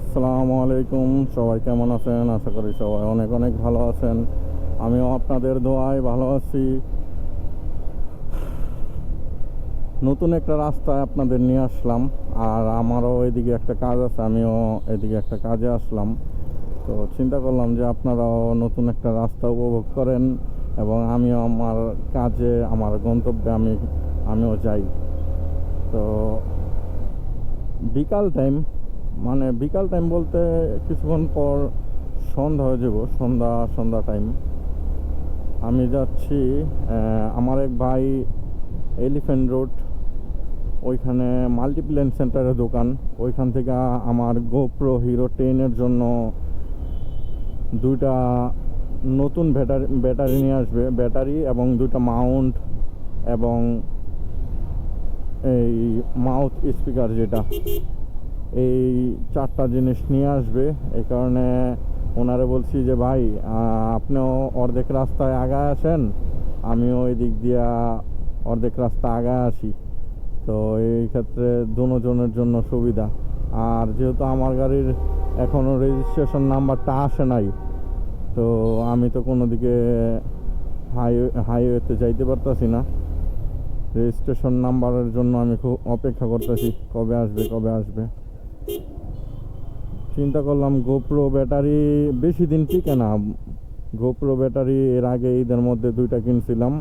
আসসালামু আলাইকুম। সবাই কেমন আছেন? আশা করি সবাই অনেক অনেক ভালো আছেন। আমিও আপনাদের দোয়ায় ভালো আছি। নতুন একটা রাস্তায় আপনাদের নিয়ে আসলাম, আর আমারও এদিকে একটা কাজ আছে, আমিও এদিকে একটা কাজে আসলাম। তো চিন্তা করলাম যে আপনারাও নতুন একটা রাস্তা উপভোগ করেন এবং আমিও আমার কাজে, আমার গন্তব্যে আমিও যাই। তো বিকাল টাইম, মানে বিকাল টাইম বলতে কিছুক্ষণ পর সন্ধ্যা হয়ে যাব, সন্ধ্যা টাইম। আমি যাচ্ছি আমার এক ভাই এলিফ্যান্ট রোড, ওইখানে মাল্টিপ্ল্যান সেন্টারের দোকান। ওইখান থেকে আমার গোপ্রো হিরো 10-এর জন্য দুইটা নতুন ব্যাটারি নিয়ে আসবে, ব্যাটারি এবং দুইটা মাউন্ট এবং এই মাউথ স্পিকার, যেটা এই চারটা জিনিস নিয়ে আসবে। এই কারণে ওনারে বলছি যে ভাই, আপনিও অর্ধেক রাস্তায় আগায় আসেন, আমিও এই দিক দিয়া অর্ধেক রাস্তা আগায় আসি। তো এই ক্ষেত্রে দুজনের জন্য সুবিধা। আর যেহেতু আমার গাড়ির এখনও রেজিস্ট্রেশন নাম্বারটা আসে নাই, তো আমি তো কোনো দিকে হাইওয়েতে যাইতে পারতাছি না। রেজিস্ট্রেশন নাম্বারের জন্য আমি খুব অপেক্ষা করতেছি, কবে আসবে। চিন্তা করলাম গোপ্রো ব্যাটারি বেশি দিন টিকে না। গোপ্রো ব্যাটারি এর আগে ঈদের মধ্যে দুইটা কিনছিলাম,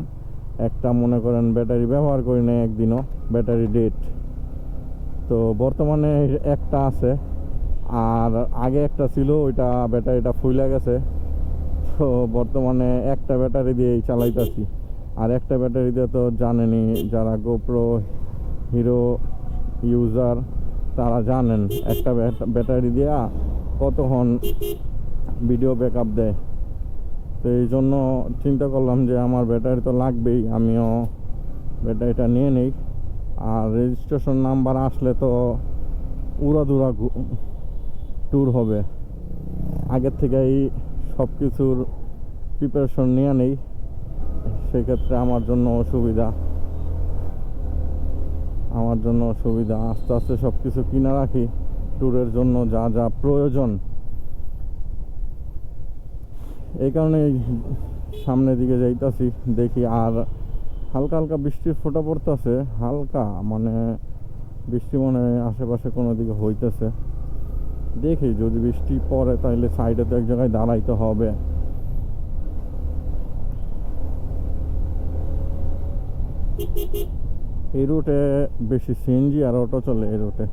একটা মনে করেন ব্যাটারি ব্যবহার করি না একদিনও, ব্যাটারি ডেট। তো বর্তমানে একটা আছে, আর আগে একটা ছিল, ওইটা ব্যাটারিটা ফুলে গেছে। তো বর্তমানে একটা ব্যাটারি দিয়েই চালাইতেছি। আর একটা ব্যাটারি দিয়ে তো জানেনই, যারা গোপ্রো হিরো ইউজার তারা জানেন একটা ব্যাটারি দিয়া কতক্ষণ ভিডিও ব্যাকআপ দেয়। তো এই জন্য চিন্তা করলাম যে আমার ব্যাটারি তো লাগবেই, আমিও ব্যাটারিটা নিয়ে নেই। আর রেজিস্ট্রেশন নাম্বার আসলে তো উড়াধুরা ট্যুর হবে। আগের থেকেই সব কিছুর প্রিপারেশন নিয়ে নেই, সেক্ষেত্রে আমার জন্য সুবিধা আস্তে আস্তে সব কিছু কিনে রাখি ট্যুরের জন্য, যা যা প্রয়োজন। এই কারণে সামনের দিকে যাইতাছি, দেখি। আর হালকা হালকা বৃষ্টির ফোঁটা পড়তেছে, হালকা, মানে বৃষ্টি মনে হয় আশেপাশে কোনো দিকে হইতেছে। দেখি যদি বৃষ্টি পড়ে তাহলে সাইডে তো এক জায়গায় দাঁড়াইতে হবে। এই রুটে বেশি সিএনজি আর অটো চলে এই রুটে।